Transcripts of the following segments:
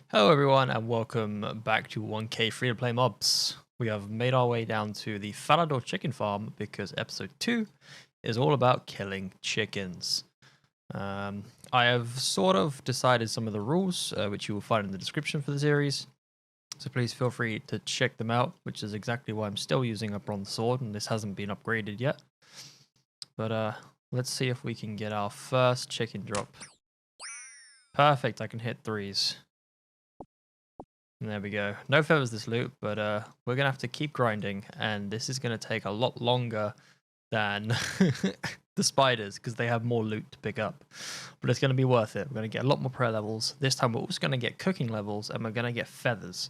Hello everyone and welcome back to 1K free-to-play mobs. We have made our way down to the Falador chicken farm because episode 2 is all about killing chickens. I have sort of decided some of the rules, which you will find in the description for the series. So please feel free to check them out, which is exactly why I'm still using a bronze sword and this hasn't been upgraded yet. But let's see if we can get our first chicken drop. Perfect, I can hit 3s. There we go. No feathers this loot, but we're going to have to keep grinding, and this is going to take a lot longer than the spiders, because they have more loot to pick up. But it's going to be worth it. We're going to get a lot more prayer levels. This time we're also going to get cooking levels, and we're going to get feathers.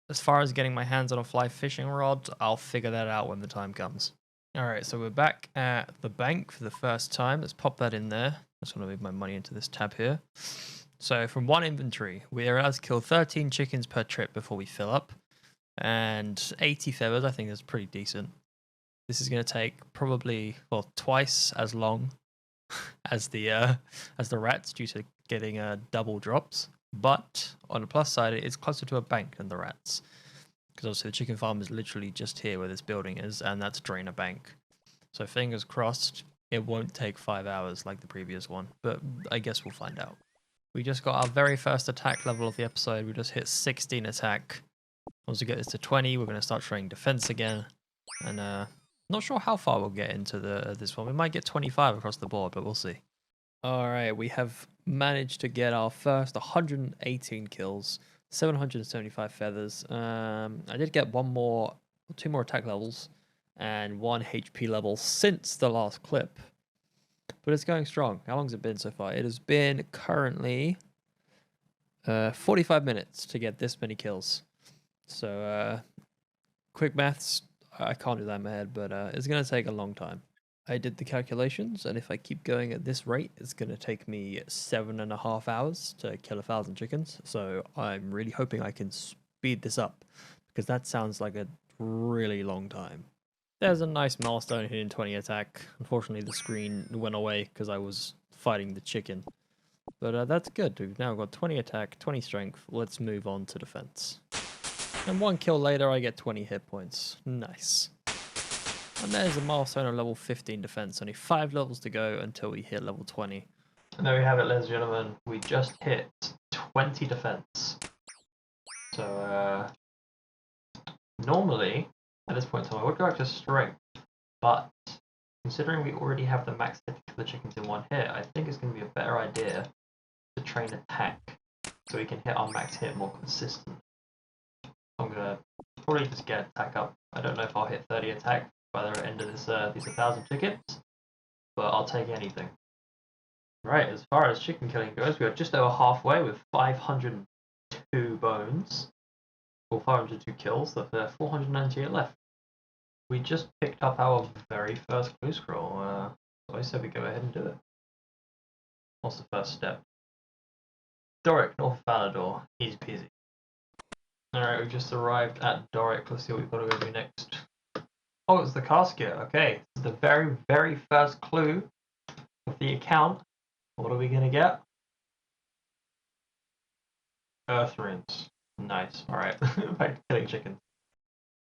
As far as getting my hands on a fly fishing rod, I'll figure that out when the time comes. Alright, so we're back at the bank for the first time. Let's pop that in there. I just want to move my money into this tab here. So from one inventory, we are allowed to kill 13 chickens per trip before we fill up. And 80 feathers, I think that's pretty decent. This is going to take probably, well, twice as long as the rats due to getting double drops. But on the plus side, it's closer to a bank than the rats. Because obviously the chicken farm is literally just here where this building is, and that's Drainer Bank. So fingers crossed, it won't take 5 hours like the previous one. But I guess we'll find out. We just got our very first attack level of the episode. We just hit 16 attack. Once we get this to 20, we're going to start training defense again. And not sure how far we'll get into this one. We might get 25 across the board, but we'll see. All right, we have managed to get our first 118 kills, 775 feathers. I did get two more attack levels, and 1 HP level since the last clip. But it's going strong. How long has it been so far? It has been currently 45 minutes to get this many kills. So quick maths, I can't do that in my head, but it's going to take a long time. I did the calculations, and if I keep going at this rate, it's going to take me 7.5 hours to kill 1,000 chickens. So I'm really hoping I can speed this up, because that sounds like a really long time. There's a nice milestone hitting 20 attack. Unfortunately, the screen went away because I was fighting the chicken. But that's good. We've now got 20 attack, 20 strength. Let's move on to defense. And 1 kill later, I get 20 hit points. Nice. And there's a milestone of level 15 defense. Only 5 levels to go until we hit level 20. And there we have it, ladies and gentlemen. We just hit 20 defense. So, normally, at this point in time, I would go back to strength, but considering we already have the max hit for the chickens in one hit, I think it's going to be a better idea to train attack so we can hit our max hit more consistent. I'm going to probably just get attack up. I don't know if I'll hit 30 attack by the end of these 1,000 chickens, but I'll take anything. Right, as far as chicken killing goes, we are just over halfway with 502 bones. Or 502 kills, that's 498 left. We just picked up our very first clue scroll, so I said we go ahead and do it. What's the first step? Doric, North Falador, easy peasy. Alright, we've just arrived at Doric, let's see what we've got to go do next. Oh, it's the casket, okay. This is the very, very first clue of the account. What are we going to get? Earth runes. Nice, alright, back to killing chickens.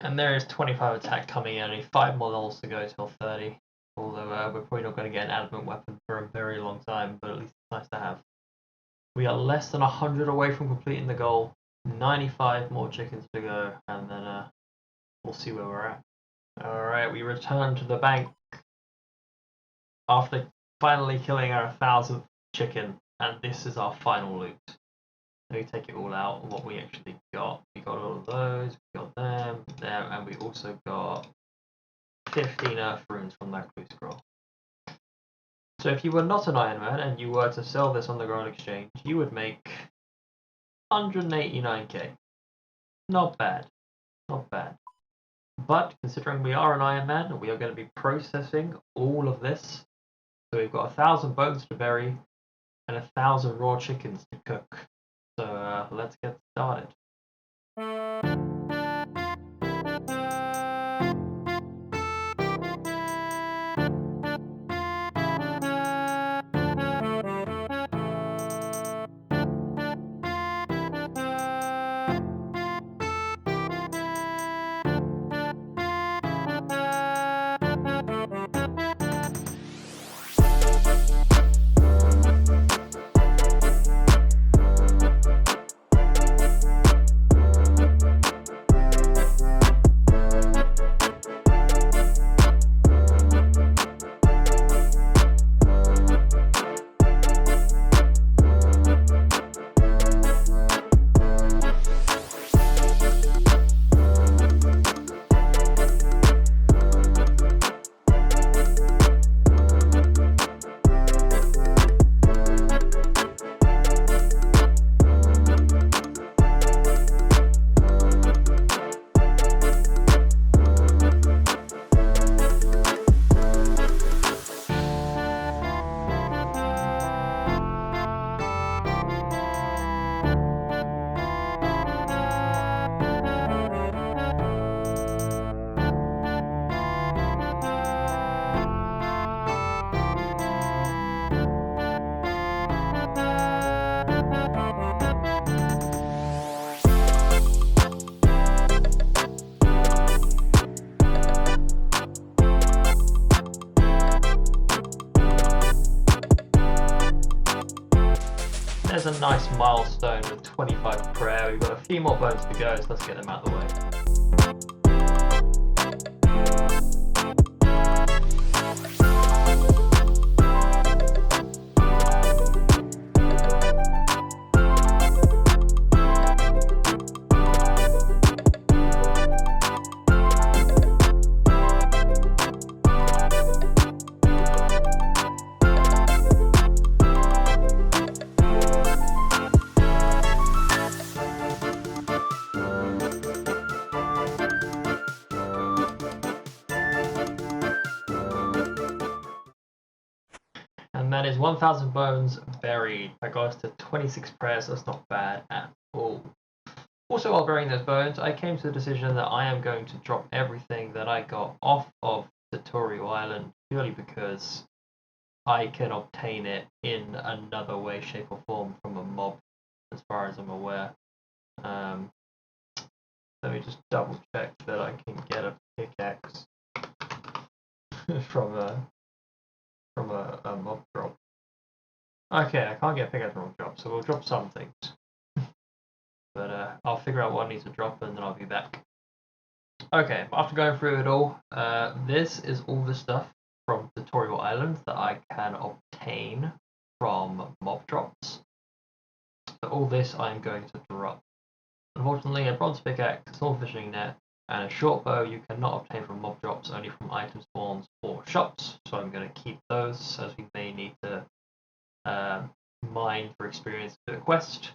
And there is 25 attack coming in, only 5 more levels to go till 30. Although we're probably not going to get an adamant weapon for a very long time, but at least it's nice to have. We are less than 100 away from completing the goal. 95 more chickens to go, and then we'll see where we're at. Alright, we return to the bank after finally killing our 1,000th chicken, and this is our final loot. Let me take it all out and what we actually got. We got all of those, we got them, and we also got 15 earth runes from that clue scroll. So if you were not an Iron Man and you were to sell this on the Gold Exchange, you would make 189k. Not bad. Not bad. But considering we are an Iron Man, we are going to be processing all of this. So we've got 1,000 bones to bury and 1,000 raw chickens to cook. So let's get started. stone with 25 prayer. We've got a few more bones to go, so let's get them out of the way. And that is 1,000 bones buried. That got us to 26 prayers, so that's not bad at all. Also, while burying those bones, I came to the decision that I am going to drop everything that I got off of Tutorial Island, purely because I can obtain it in another way, shape, or form from a mob, as far as I'm aware. Let me just double check that I can get a pickaxe from a mob drop. Okay, I can't get a pickaxe from a drop, so we'll drop some things. But I'll figure out what I need to drop and then I'll be back. Okay, after going through it all, this is all the stuff from Tutorial Island that I can obtain from mob drops. So all this I'm going to drop. Unfortunately, a bronze pickaxe, a small fishing net, and a short bow you cannot obtain from mob drops, only from item spawns or shops. So I'm going to keep those, as we may need to mine for experience for the quest,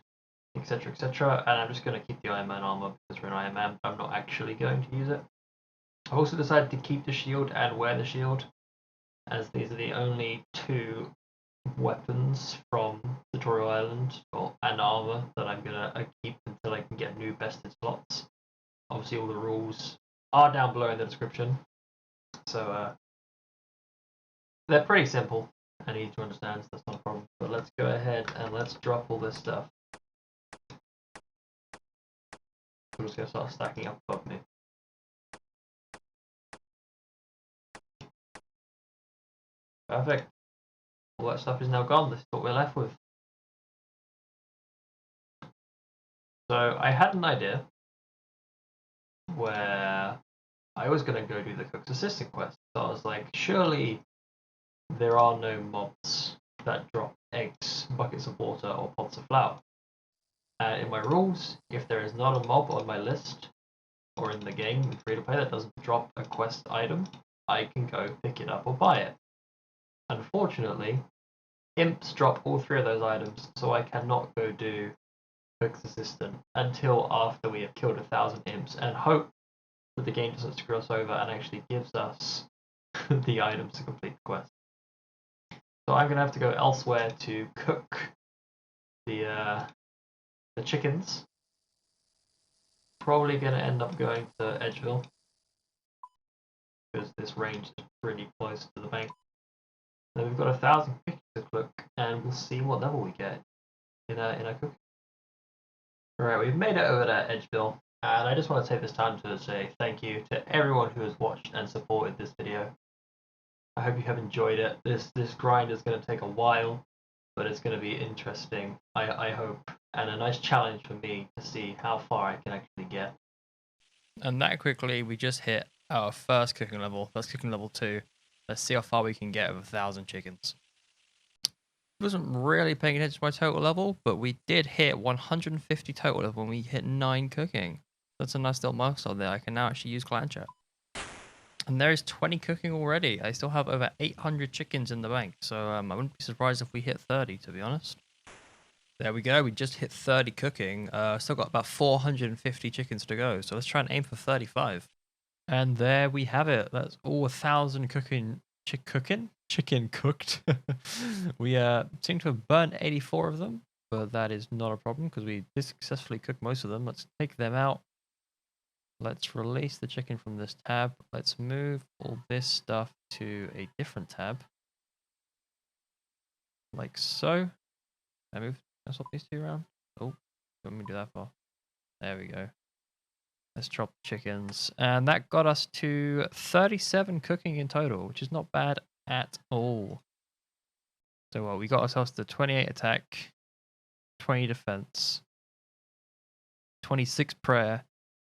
etc, etc. And I'm just going to keep the IronMan armour because we're an IronMan, but I'm not actually going to use it. I've also decided to keep the shield and wear the shield, as these are the only two weapons from Tutorial Island and armour that I'm going to keep until I can get new bested slots. Obviously all the rules are down below in the description, so they're pretty simple and easy to understand, so that's not a problem. But let's go ahead and let's drop all this stuff. I'm just going to start stacking up above me. Perfect. All that stuff is now gone. This is what we're left with. So I had an idea where I was going to go do the cook's assistant quest. So I was like, surely there are no mobs that drop eggs, buckets of water, or pots of flour. And in my rules, if there is not a mob on my list, or in the game in free to play that doesn't drop a quest item, I can go pick it up or buy it. Unfortunately, imps drop all three of those items, so I cannot go do cook's assistant until after we have killed 1,000 imps and hope that the game doesn't screw us over and actually gives us the items to complete the quest. So I'm going to have to go elsewhere to cook the chickens. Probably going to end up going to Edgeville because this range is pretty close to the bank. Then we've got 1,000 chickens to cook, and we'll see what level we get in our cooking. Alright, we've made it over to Edgeville, and I just want to take this time to say thank you to everyone who has watched and supported this video. I hope you have enjoyed it. This grind is going to take a while, but it's going to be interesting, I hope, and a nice challenge for me to see how far I can actually get. And that quickly, we just hit our first cooking level. That's cooking level 2. Let's see how far we can get with 1,000 chickens. I wasn't really paying attention to my total level, but we did hit 150 total level when we hit 9 cooking. That's a nice little milestone there. I can now actually use clan chat. And there is 20 cooking already. I still have over 800 chickens in the bank, so I wouldn't be surprised if we hit 30, to be honest. There we go. We just hit 30 cooking. Still got about 450 chickens to go, so let's try and aim for 35. And there we have it. That's all 1,000 chicken cooked. We seem to have burnt 84 of them, but that is not a problem because we did successfully cook most of them. Let's take them out. Let's release the chicken from this tab. Let's move all this stuff to a different tab. Like so. Can I swap these two around? Oh, let me do that for. There we go. Let's drop chickens. And that got us to 37 cooking in total, which is not bad at all. So we got ourselves to 28 attack, 20 defense. 26 prayer,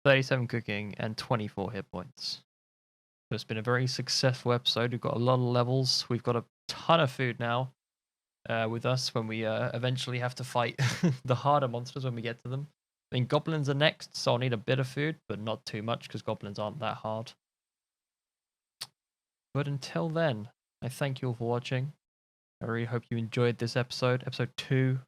37 cooking, and 24 hit points. So it's been a very successful episode. We've got a lot of levels. We've got a ton of food now with us when we eventually have to fight the harder monsters when we get to them. I mean, goblins are next, so I'll need a bit of food, but not too much because goblins aren't that hard. But until then, I thank you all for watching. I really hope you enjoyed this episode, episode 2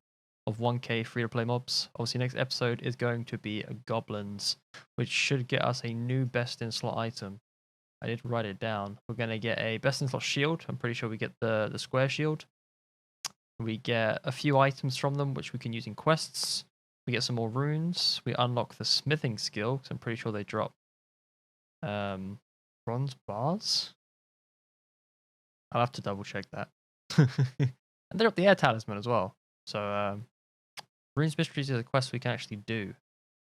of 1K free-to-play mobs. Obviously, next episode is going to be goblins, which should get us a new best-in-slot item. I did write it down. We're going to get a best-in-slot shield. I'm pretty sure we get the square shield. We get a few items from them, which we can use in quests. We get some more runes. We unlock the smithing skill, because I'm pretty sure they drop bronze bars. I'll have to double-check that. And they drop the air talisman as well. So, Runes Mysteries is a quest we can actually do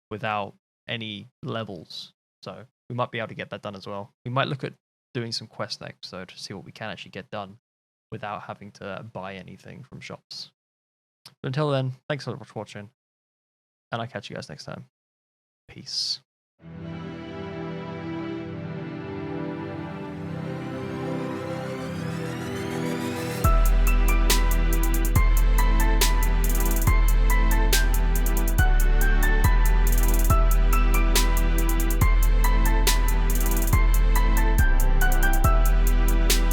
without any levels. So, we might be able to get that done as well. We might look at doing some quests next episode to see what we can actually get done without having to buy anything from shops. But until then, thanks so much for watching, and I'll catch you guys next time. Peace.